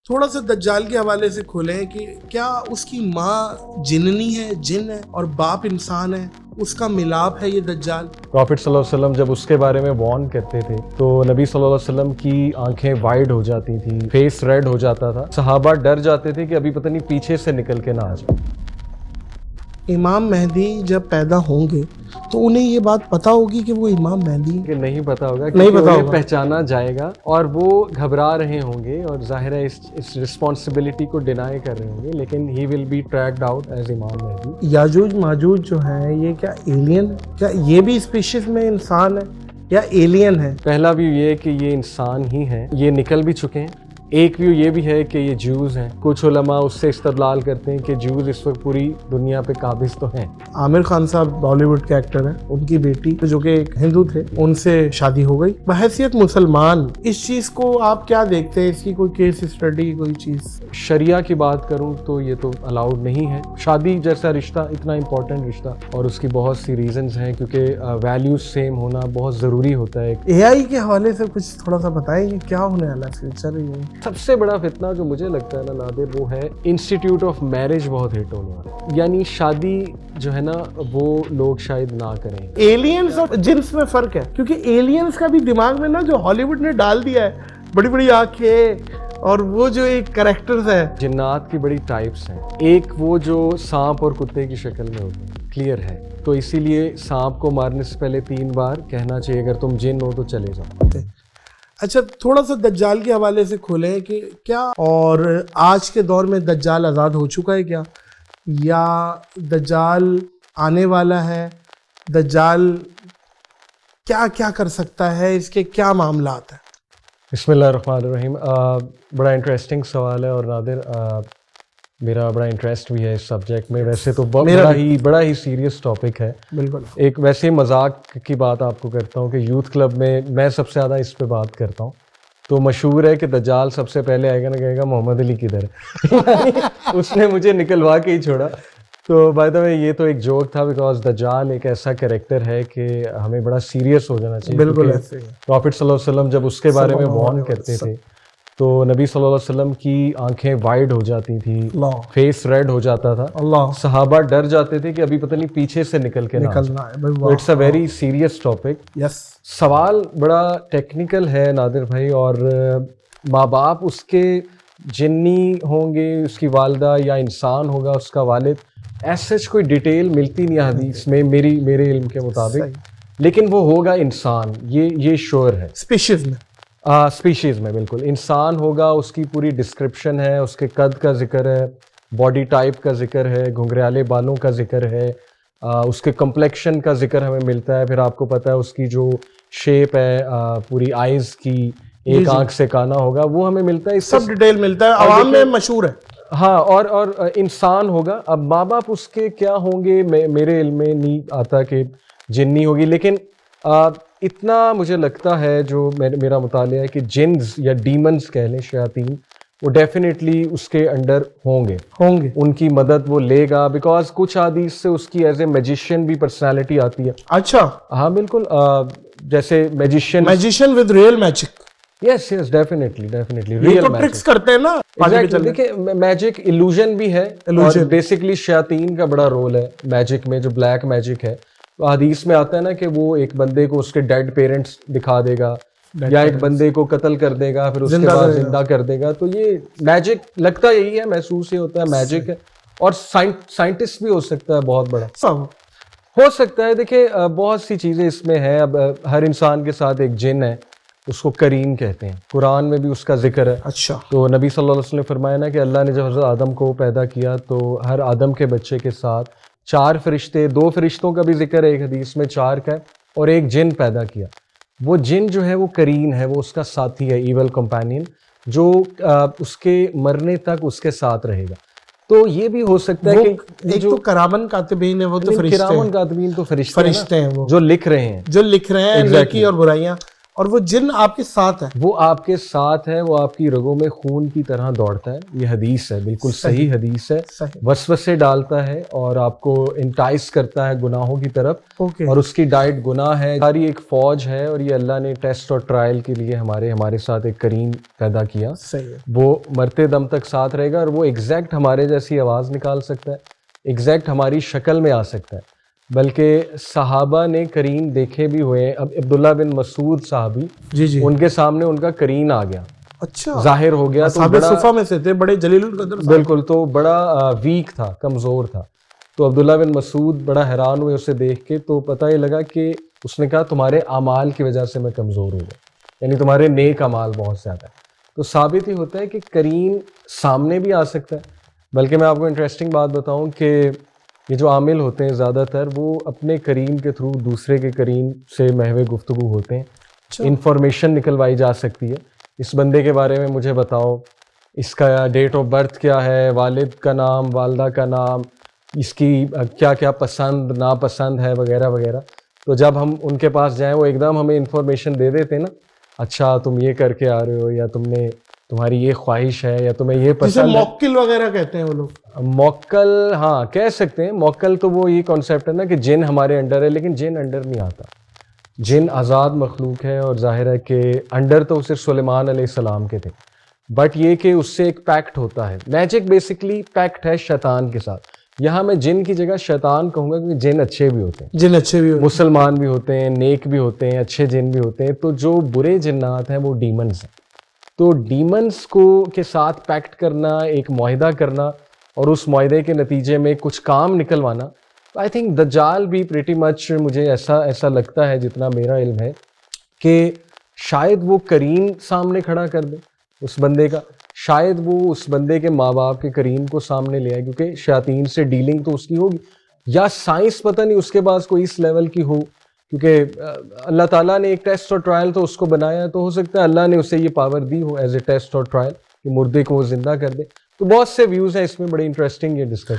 تھوڑا سا دجال کے حوالے سے کھولیں کہ کیا اس کی ماں جننی ہے، جن ہے، اور باپ انسان ہے، اس کا ملاپ ہے یہ دجال؟ پروفٹ صلی اللہ علیہ وسلم جب اس کے بارے میں وارن کرتے تھے تو نبی صلی اللہ علیہ وسلم کی آنکھیں وائڈ ہو جاتی تھیں، فیس ریڈ ہو جاتا تھا، صحابہ ڈر جاتے تھے کہ ابھی پتہ نہیں پیچھے سے نکل کے نہ آ جائے۔ امام مہدی جب پیدا ہوں گے تو انہیں یہ بات پتہ ہوگی کہ وہ امام مہدی ہیں؟ کہ نہیں پتا ہوگا، نہیں کیونکہ پتا انہیں ہوگا۔ پہچانا جائے گا اور وہ گھبرا رہے ہوں گے اور ظاہر ہے اس رسپانسبلٹی کو ڈینائی کر رہے ہوں گے، لیکن he will be tracked out as امام مہدی۔ یاجوج ماجوج جو ہیں یہ کیا ایلین ہے؟ کیا یہ بھی اسپیشیز میں انسان ہے یا ایلین ہے؟ پہلا ویو یہ کہ یہ انسان ہی ہیں، یہ نکل بھی چکے ہیں۔ ایک ویو یہ بھی ہے کہ یہ جوز ہیں، کچھ علماء اس سے استدلال کرتے ہیں کہ جوز اس وقت پوری دنیا پہ قابض تو ہیں۔ عامر خان صاحب بالی ووڈ کے ایکٹر ہیں، ان کی بیٹی جو کہ ایک ہندو تھے ان سے شادی ہو گئی۔ بحیثیت مسلمان اس چیز کو آپ کیا دیکھتے ہیں؟ اس کی کوئی کیس اسٹڈی، کوئی چیز؟ شریعہ کی بات کروں تو یہ تو الاؤڈ نہیں ہے۔ شادی جیسا رشتہ اتنا امپورٹنٹ رشتہ، اور اس کی بہت سی ریزنز ہیں، کیونکہ ویلیوز سیم ہونا بہت ضروری ہوتا ہے۔ اے آئی کے حوالے سے کچھ تھوڑا سا بتائیں کہ کیا ہونے والا ہے فیوچر میں؟ سب سے بڑا فتنہ جو مجھے لگتا ہے نا نادر، وہ ہے انسٹیٹیوٹ آف میرج بہت ہٹ ہونے والا، یعنی شادی جو ہے نا وہ لوگ شاید نہ کریں۔ ایلینز اور جنس میں فرق ہے، کیونکہ ایلینز کا بھی دماغ میں نا جو ہالی ووڈ نے ڈال دیا ہے، بڑی بڑی آنکھیں اور وہ جو ایک کریکٹرز ہے۔ جنات کی بڑی ٹائپس ہیں، ایک وہ جو سانپ اور کتے کی شکل میں ہوتے ہیں، کلیئر ہے، تو اسی لیے سانپ کو مارنے سے پہلے 3 بار کہنا چاہیے اگر تم جن ہو تو چلے جاؤ۔ اچھا، تھوڑا سا دجال کے حوالے سے کھولیں کہ کیا اور آج کے دور میں دجال آزاد ہو چکا ہے کیا، یا دجال آنے والا ہے؟ دجال کیا کیا کر سکتا ہے؟ اس کے کیا معاملات ہیں؟ بسم اللہ الرحمن الرحیم۔ بڑا انٹرسٹنگ سوال ہے، اور نادر میرا بڑا انٹرسٹ بھی ہے اس سبجیکٹ میں۔ ویسے تو بڑا ہی سیریس ٹاپک ہے، بالکل۔ ایک ویسے مذاق کی بات آپ کو کرتا ہوں کہ یوتھ کلب میں سب سے زیادہ اس پہ بات کرتا ہوں، تو مشہور ہے کہ دجال سب سے پہلے آئے گا نا، کہے گا محمد علی کدھر ہے؟ اس نے مجھے نکلوا کے ہی چھوڑا۔ تو بائی دا وے یہ تو ایک جوک تھا، بیکاز دجال ایک ایسا کریکٹر ہے کہ ہمیں بڑا سیریس ہو جانا چاہیے۔ بالکل ایسے ہی۔ پروفٹ صلی اللہ علیہ وسلم جب اس کے بارے میں وارن کرتے تھے تو نبی صلی اللہ علیہ وسلم کی آنکھیں وائڈ ہو جاتی تھیں، فیس ریڈ ہو جاتا تھا، صحابہ ڈر جاتے تھے کہ ابھی پتہ نہیں پیچھے سے نکل کے نکلنا ہے۔ It's a very serious topic. Yes, سوال بڑا ٹیکنیکل ہے نادر بھائی، اور ماں باپ اس کے جنی ہوں گے، اس کی والدہ، یا انسان ہوگا اس کا والد، ایسے کوئی ڈیٹیل ملتی نہیں حدیث میں میرے علم کے مطابق، لیکن وہ ہوگا انسان، یہ شور ہے۔ اسپیشیز میں بالکل انسان ہوگا، اس کی پوری ڈسکرپشن ہے، اس کے قد کا ذکر ہے، باڈی ٹائپ کا ذکر ہے، گھنگریالے بالوں کا ذکر ہے، اس کے کمپلیکشن کا ذکر ہمیں ملتا ہے۔ پھر آپ کو پتہ ہے اس کی جو شیپ ہے پوری آئیز کی، ایک آنکھ سے کانا ہوگا، وہ ہمیں ملتا ہے، سب ڈیٹیل ملتا ہے، عوام میں مشہور ہے۔ ہاں، اور انسان ہوگا۔ اب ماں باپ اس کے کیا ہوں گے، میرے علم میں نہیں آتا کہ جنی ہوگی، لیکن اتنا مجھے لگتا ہے، جو میرا مطالعہ ہے، کہ جنز یا ڈیمنز کہہ لیں، شیاطین، وہ ڈیفینیٹلی اس کے انڈر ہوں گے، ان کی مدد وہ لے گا، بیکاز کچھ حدیث سے اس کی ایز اے میجیشین بھی پرسنالٹی آتی ہے۔ اچھا، ہاں بالکل، جیسے magician with real magic. Yes definitely یہ تو ٹرکس کرتے ہیں نا۔ دیکھیں، میجک illusion بھی ہے، اور بیسکلی شیاطین کا بڑا رول ہے میجک میں، جو بلیک میجک ہے۔ حدیث میں آتا ہے نا کہ وہ ایک بندے کو اس کے ڈیڈ پیرنٹس دکھا دے گا، یا ایک بندے کو قتل کر دے گا، پھر اس کے بعد زندہ کر دے گا۔ تو یہ میجک لگتا یہی ہے، محسوس یہ ہوتا ہے میجک ہے، اور سائنٹسٹ بھی ہو سکتا ہے بہت بڑا، ہو سکتا ہے۔ دیکھیں بہت سی چیزیں اس میں ہیں۔ اب ہر انسان کے ساتھ ایک جن ہے، اس کو کریم کہتے ہیں، قرآن میں بھی اس کا ذکر ہے۔ اچھا، تو نبی صلی اللہ علیہ وسلم نے فرمایا نا کہ اللہ نے جب حضرت آدم کو پیدا کیا تو ہر آدم کے بچے کے ساتھ 4 فرشتے، 2 فرشتوں کا بھی ذکر ہے ایک حدیث میں، 4 کا، اور ایک جن پیدا کیا۔ وہ جن جو ہے وہ کرین ہے، وہ اس کا ساتھی ہے، ایول کمپینین، جو اس کے مرنے تک اس کے ساتھ رہے گا۔ تو یہ بھی ہو سکتا ہے کہ ایک تو کرامن کاتبین ہے، وہ تو کرامن کاتبین تو فرشتے ہیں، وہ جو لکھ رہے ہیں نیکی اور برائیاں۔ اور وہ جن آپ کے ساتھ ہے. وہ آپ کے ساتھ ہے, وہ آپ کی رگوں میں خون کی طرح دوڑتا ہے. یہ حدیث ہے, بالکل صحیح حدیث ہے. وسوسے ڈالتا ہے اور آپ کو انٹائس کرتا ہے گناہوں کی طرف, اور اس کی ڈائٹ گناہ ہے. ہماری ایک فوج ہے اور یہ اللہ نے ٹیسٹ اور ٹرائل کے لیے ہمارے ساتھ ایک کریم پیدا کیا. وہ مرتے دم تک ساتھ رہے گا, اور وہ ایگزیکٹ ہمارے جیسی آواز نکال سکتا ہے, ایگزیکٹ ہماری شکل میں آ سکتا ہے. بلکہ صحابہ نے کرین دیکھے بھی ہوئے. اب عبداللہ بن مسعود صحابی, ان کے سامنے ان کا کرین آ گیا, اچھا ظاہر ہو گیا. تو صحابہ صفہ میں سے تھے, بڑے جلیل القدر. بالکل, تو بڑا ویک تھا, کمزور تھا. تو عبداللہ بن مسعود بڑا حیران ہوئے اسے دیکھ کے. تو پتہ یہ لگا کہ اس نے کہا تمہارے اعمال کی وجہ سے میں کمزور ہو گیا, یعنی تمہارے نیک اعمال بہت زیادہ ہے. تو ثابت ہی ہوتا ہے کہ کرین سامنے بھی آ سکتا ہے. بلکہ میں آپ کو انٹرسٹنگ بات بتاؤں کہ یہ جو عامل ہوتے ہیں زیادہ تر, وہ اپنے کرین کے تھرو دوسرے کے کرین سے محو گفتگو ہوتے ہیں. انفارمیشن نکلوائی جا سکتی ہے, اس بندے کے بارے میں مجھے بتاؤ, اس کا ڈیٹ آف برتھ کیا ہے, والد کا نام, والدہ کا نام, اس کی کیا کیا پسند ناپسند ہے, وغیرہ وغیرہ. تو جب ہم ان کے پاس جائیں, وہ ایک دم ہمیں انفارمیشن دے دیتے نا, اچھا تم یہ کر کے آ رہے ہو, یا تمہاری یہ خواہش ہے, یا تمہیں یہ پسند ہے. موکل وغیرہ کہتے ہیں وہ لوگ. موکل, ہاں کہہ سکتے ہیں. موکل تو وہ یہ کانسیپٹ ہے نا کہ جن ہمارے انڈر ہے, لیکن جن انڈر نہیں آتا. جن آزاد مخلوق ہے, اور ظاہر ہے کہ انڈر تو صرف سلیمان علیہ السلام کے تھے. بٹ یہ کہ اس سے ایک پیکٹ ہوتا ہے. میجک بیسکلی پیکٹ ہے شیطان کے ساتھ. یہاں میں جن کی جگہ شیطان کہوں گا, کیونکہ جن اچھے بھی ہوتے ہیں, جن اچھے بھی ہوتے ہیں, مسلمان بھی ہوتے ہیں, نیک بھی ہوتے ہیں, اچھے جن بھی ہوتے ہیں. تو جو برے جنات ہیں وہ ڈیمنز ہیں. تو ڈیمنز کے ساتھ پیکٹ کرنا, ایک معاہدہ کرنا, اور اس معاہدے کے نتیجے میں کچھ کام نکلوانا, آئی تھنک دجال بھی پریٹی مچ مجھے ایسا لگتا ہے, جتنا میرا علم ہے, کہ شاید وہ کرین سامنے کھڑا کر دے اس بندے کا. شاید وہ اس بندے کے ماں باپ کے کرین کو سامنے لے آئے, کیونکہ شیاطین سے ڈیلنگ تو اس کی ہوگی. یا سائنس پتہ نہیں اس کے پاس کوئی اس لیول کی ہو, کیونکہ اللہ تعالیٰ نے ایک ٹیسٹ اور ٹرائل تو اس کو بنایا, تو ہو سکتا ہے اللہ نے اسے یہ power the who as a test اور ٹرائل کہ مردے کو وہ زندہ کر دے. تو بہت سے ویوز ہیں اس میں, بڑی انٹرسٹنگ یہ ڈسکشن.